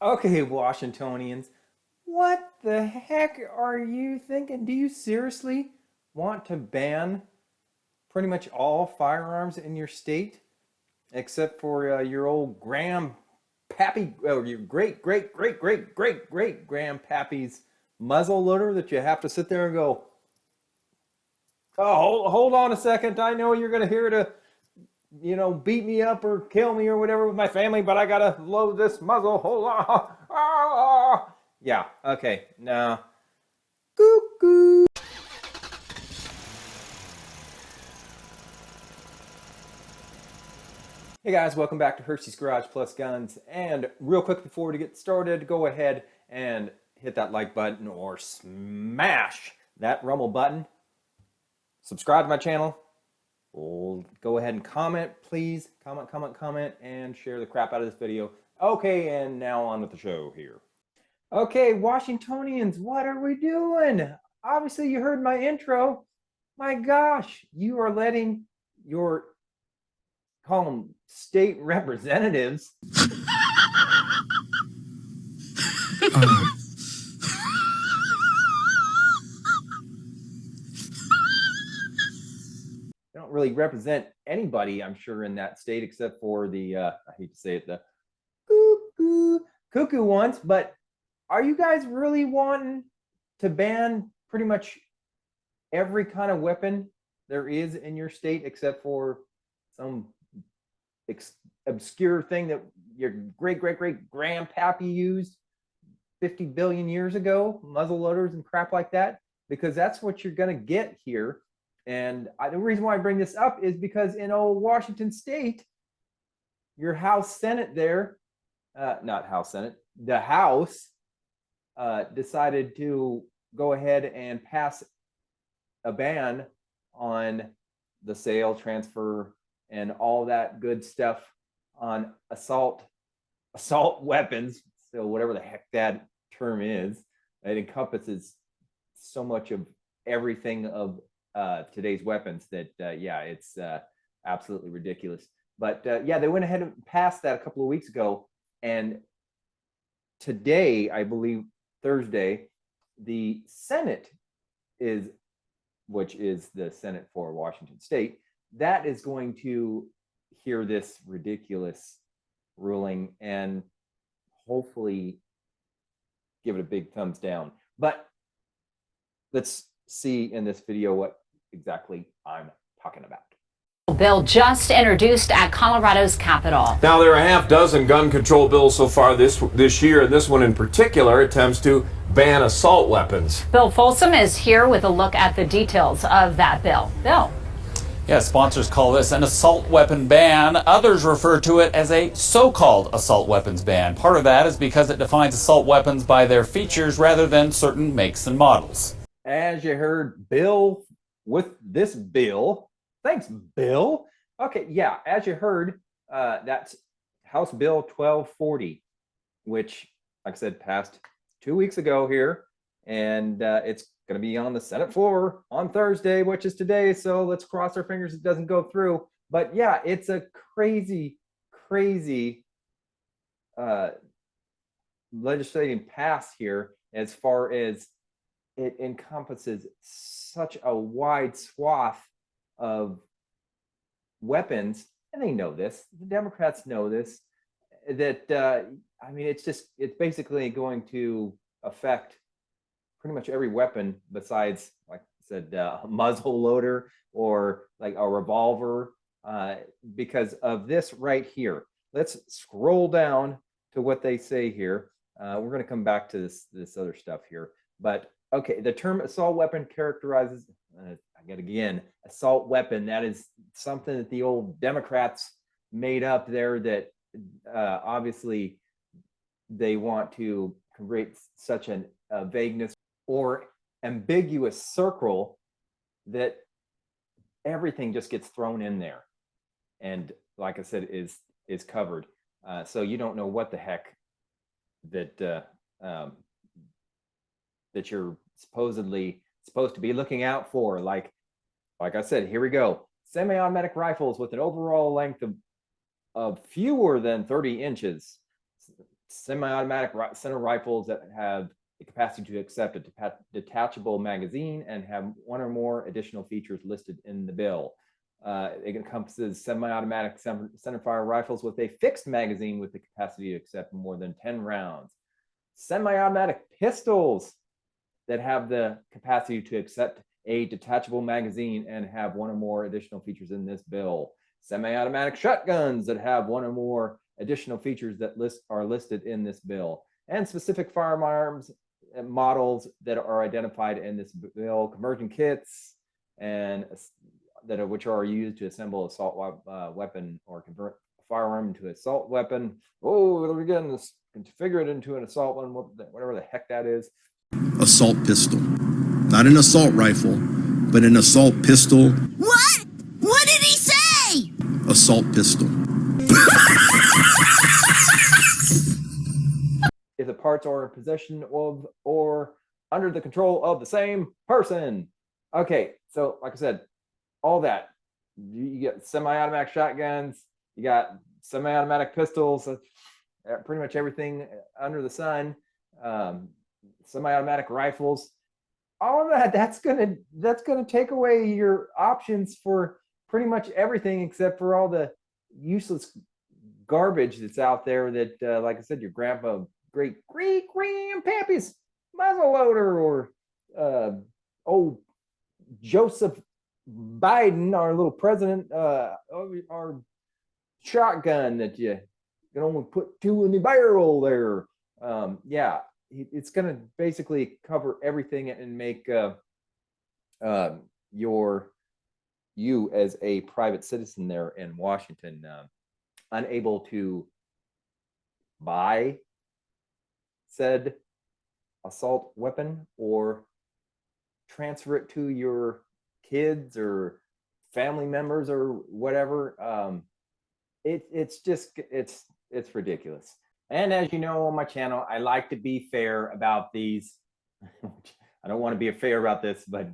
Okay, Washingtonians, what the heck are you thinking? Do you seriously want to ban pretty much all firearms in your state, except for your old grandpappy, or your great grandpappy's muzzle loader that you have to sit there and go, oh, hold on a second. I know you're going to hear to, beat me up or kill me or whatever with my family, but I got to load this muzzle. Hold on. Ah. Yeah, okay. Now, cuckoo. Hey guys, welcome back to Hursty's Garage Plus Guns. And real quick before we get started, go ahead and hit that like button or smash that rumble button. Subscribe to my channel. Go ahead and comment, please. Comment, and share the crap out of this video. Okay, and now on with the show here. Okay, Washingtonians, what are we doing? Obviously, you heard my intro. My gosh, you are letting your, call them state representatives. They don't really represent anybody, I'm sure, in that state except for the, I hate to say it, the cuckoo ones. But are you guys really wanting to ban pretty much every kind of weapon there is in your state except for some obscure thing that your great grandpappy used 50 billion years ago, muzzle loaders and crap like that? Because that's what you're going to get here. And the reason why I bring this up is because in old Washington State, your House Senate there, not House Senate, the House decided to go ahead and pass a ban on the sale, transfer, and all that good stuff on assault weapons. So whatever the heck that term is, it encompasses so much of everything of today's weapons that yeah, it's absolutely ridiculous. But yeah, they went ahead and passed that a couple of weeks ago, and today, I believe Thursday, the Senate is, which is the Senate for Washington State, that is going to hear this ridiculous ruling and hopefully give it a big thumbs down. But let's see in this video what exactly I'm talking about. Bill just introduced at Colorado's Capitol. Now, there are a half dozen gun control bills so far this year, and this one in particular attempts to ban assault weapons. Bill Folsom is here with a look at the details of that bill. Bill. Yeah, sponsors call this an assault weapon ban. Others refer to it as a so-called assault weapons ban. Part of that is because it defines assault weapons by their features rather than certain makes and models. As you heard, Bill, with this bill, thanks, Bill. Okay, yeah, as you heard, that's House Bill 1240, which, like I said, passed 2 weeks ago here, and it's going to be on the Senate floor on Thursday, which is today. So let's cross our fingers it doesn't go through. But yeah, it's a crazy legislating pass here, as far as it encompasses such a wide swath of weapons, and they know this. The Democrats know this. That I mean, it's basically going to affect pretty much every weapon besides, like I said, a muzzle loader or like a revolver, because of this right here. Let's scroll down to what they say here. We're going to come back to this other stuff here, but okay, the term assault weapon characterizes, again, assault weapon, that is something that the old Democrats made up there, that obviously they want to create such a vagueness or ambiguous circle that everything just gets thrown in there, and like I said, is covered, so you don't know what the heck that that you're supposedly supposed to be looking out for. Like I said, here we go. Semi-automatic rifles with an overall length of fewer than 30 inches. semi-automatic center rifles that have the capacity to accept a detachable magazine and have one or more additional features listed in the bill. It encompasses semi-automatic centerfire rifles with a fixed magazine with the capacity to accept more than 10 rounds. Semi-automatic pistols that have the capacity to accept a detachable magazine and have one or more additional features in this bill. Semi-automatic shotguns that have one or more additional features that are listed in this bill. And specific firearms models that are identified in this bill, conversion kits, and which are used to assemble assault weapon or convert a firearm into an assault weapon. Oh, we're getting this, configure it into an assault one, whatever the heck that is. Assault pistol. Not an assault rifle, but an assault pistol. What? What did he say? Assault pistol. If the parts are in possession of or under the control of the same person. Okay, so like I said, all that. You get semi-automatic shotguns, you got semi-automatic pistols, pretty much everything under the sun, semi-automatic rifles. All of that, that's gonna take away your options for pretty much everything except for all the useless garbage that's out there that, like I said, your great grandpappy's muzzle loader, or old Joseph Biden, our little president, our shotgun that you can only put 2 in the barrel there. Yeah, it's going to basically cover everything and make you as a private citizen there in Washington unable to buy said assault weapon or transfer it to your kids or family members or whatever. It's ridiculous. And as you know, on my channel, I like to be fair about these. I don't want to be fair about this, but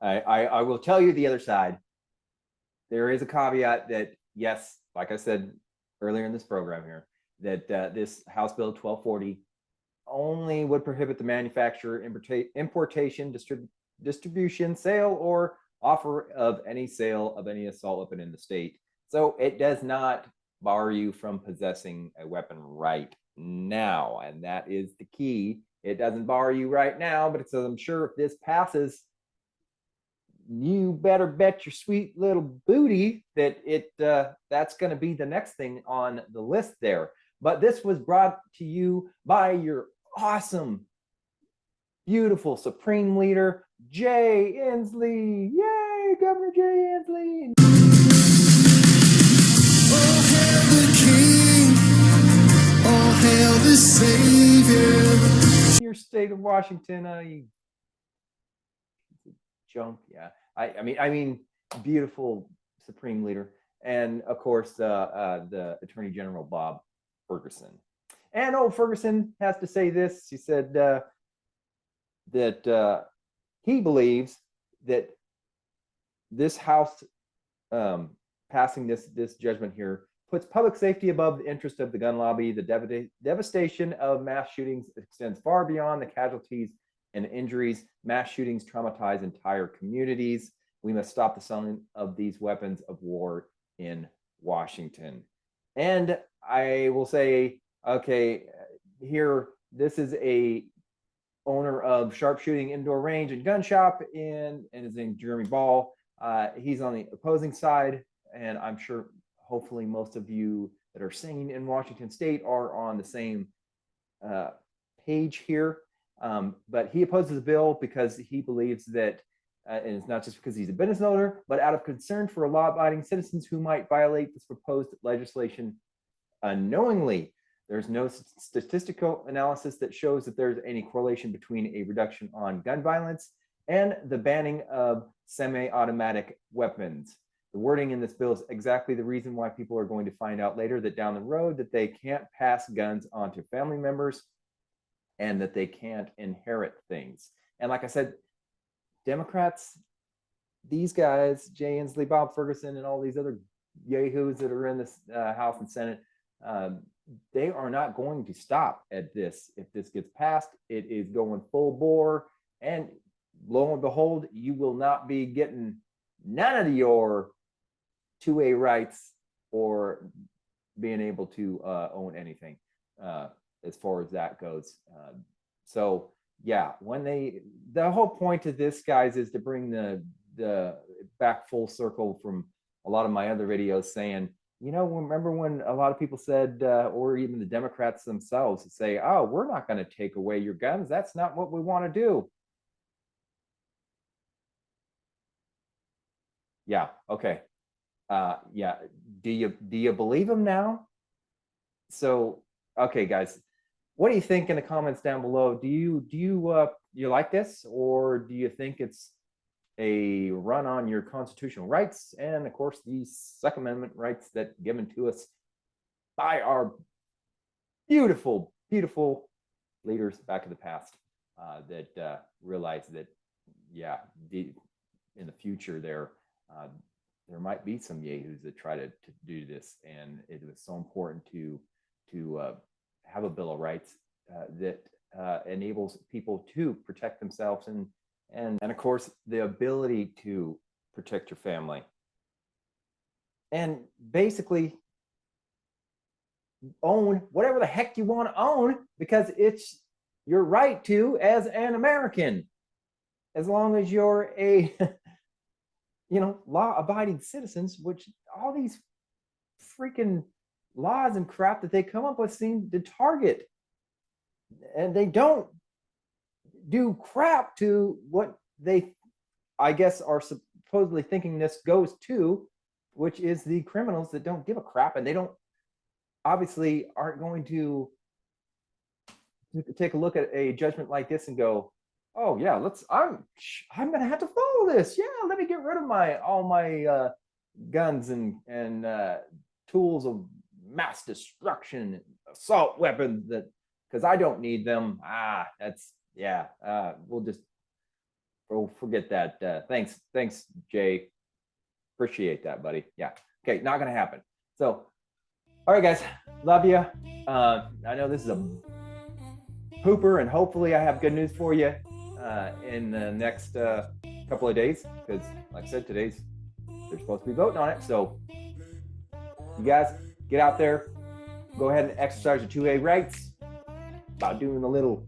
I will tell you the other side. There is a caveat that, yes, like I said earlier in this program here, that this House Bill 1240 only would prohibit the manufacture, importation, distribution, sale, or offer of any sale of any assault weapon in the state. So it does not bar you from possessing a weapon right now. And that is the key. It doesn't bar you right now, but I'm sure if this passes, you better bet your sweet little booty that that's going to be the next thing on the list there. But this was brought to you by your awesome, beautiful Supreme Leader, Jay Inslee. Yay, Governor Jay Inslee. Oh, hail the King. Oh, hail the Savior. Your state of Washington, you jump, yeah. I mean, beautiful Supreme Leader, and of course the Attorney General Bob Furgeson. And old Furgeson has to say this. He said that he believes that this House passing this judgment here puts public safety above the interest of the gun lobby. The devastation of mass shootings extends far beyond the casualties and injuries. Mass shootings traumatize entire communities. We must stop the selling of these weapons of war in Washington. And I will say, okay, here, this is a owner of Sharpshooting Indoor Range and Gun Shop, and his name Jeremy Ball. He's on the opposing side, and I'm sure hopefully most of you that are sane in Washington State are on the same page here. But he opposes the bill because he believes that, and it's not just because he's a business owner, but out of concern for law-abiding citizens who might violate this proposed legislation unknowingly. There's no statistical analysis that shows that there's any correlation between a reduction on gun violence and the banning of semi-automatic weapons. The wording in this bill is exactly the reason why people are going to find out later that down the road that they can't pass guns on to family members and that they can't inherit things. And like I said, Democrats, these guys, Jay Inslee, Bob Furgeson, and all these other yahoos that are in this House and Senate, they are not going to stop at this. If this gets passed, it is going full bore, and lo and behold, you will not be getting none of your 2A rights or being able to own anything as far as that goes. So yeah, when the whole point of this, guys, is to bring the back full circle from a lot of my other videos saying, you know, remember when a lot of people said, or even the Democrats themselves say, oh, we're not going to take away your guns. That's not what we want to do. Yeah. Okay. Yeah. Do you believe them now? So, okay, guys, what do you think in the comments down below? Do you like this, or do you think it's a run on your constitutional rights, and of course the Second Amendment rights that given to us by our beautiful, beautiful leaders back in the past that realized that, yeah, in the future there might be some yahoos that try to do this, and it was so important to have a Bill of Rights that enables people to protect themselves and of course the ability to protect your family, and basically own whatever the heck you want to own, because it's your right to as an American, as long as you're a law-abiding citizens, which all these freaking laws and crap that they come up with seem to target, and they don't do crap to what they, I guess, are supposedly thinking this goes to, which is the criminals that don't give a crap, and they don't obviously aren't going to take a look at a judgment like this and go, oh yeah, I'm gonna have to follow this. Yeah, let me get rid of all my guns and tools of mass destruction, assault weapons, that because I don't need them. We'll forget that. Thanks, Jay. Appreciate that, buddy. Yeah. Okay, not gonna happen. So, all right, guys, love you. I know this is a pooper, and hopefully I have good news for you in the next couple of days, because like I said, they're supposed to be voting on it. So you guys get out there, go ahead and exercise your 2A rights by doing a little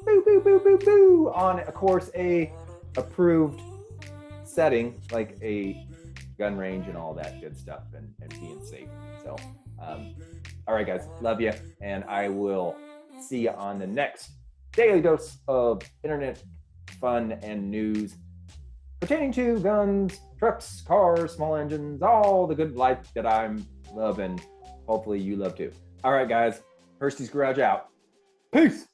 boo boo boo boo boo on, of course, a approved setting like a gun range and all that good stuff, and being safe. So all right, guys, love you, and I will see you on the next daily dose of internet fun and news pertaining to guns, trucks, cars, small engines, all the good life that I'm loving. Hopefully you love too. All right, guys, Hursty's Garage out. Peace.